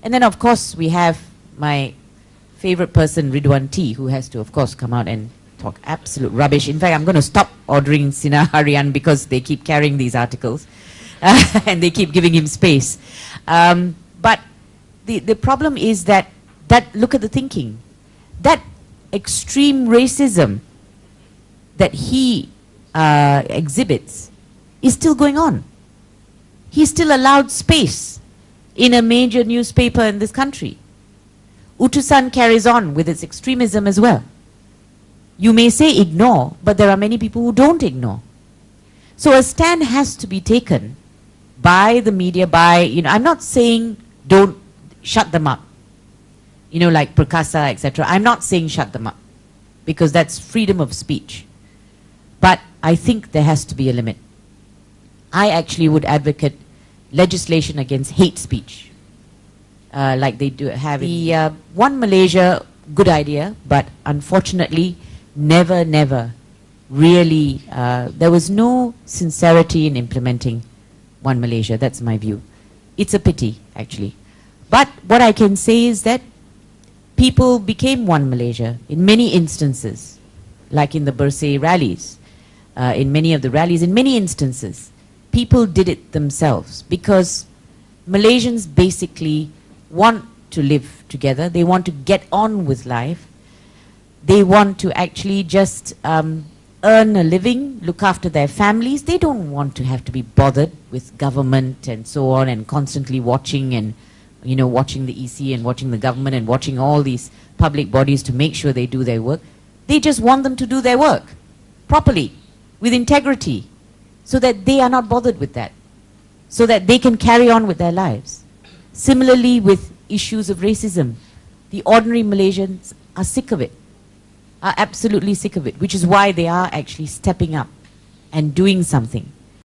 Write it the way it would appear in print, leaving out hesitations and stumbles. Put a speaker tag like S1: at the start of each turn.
S1: And then, of course, we have my favorite person, Ridhuan Tee, who has to, of course, come out and talk absolute rubbish. In fact, I'm going to stop ordering Sina Harian because they keep carrying these articles and they keep giving him space. But the problem is that look at the thinking. That extreme racism that he exhibits is still going on. He's still allowed space in a major newspaper in this country. Utusan carries on with its extremism as well. You may say ignore, but there are many people who don't ignore. So a stand has to be taken by the media, I'm not saying don't shut them up, like Prakasa, etc. I'm not saying shut them up, because that's freedom of speech. But I think there has to be a limit. I actually would advocate legislation against hate speech, like they do have the One Malaysia, good idea, but unfortunately, never really, there was no sincerity in implementing One Malaysia. That's my view. It's a pity, actually. But what I can say is that people became One Malaysia in many instances, like in the Bersih rallies, in many of the rallies, in many instances, people did it themselves because Malaysians basically want to live together. They want to get on with life. They want to actually just earn a living, look after their families. They don't want to have to be bothered with government and so on and constantly watching and, watching the EC and watching the government and watching all these public bodies to make sure they do their work. They just want them to do their work properly, with integrity, so that they are not bothered with that, so that they can carry on with their lives. Similarly with issues of racism, the ordinary Malaysians are sick of it, are absolutely sick of it, which is why they are actually stepping up and doing something.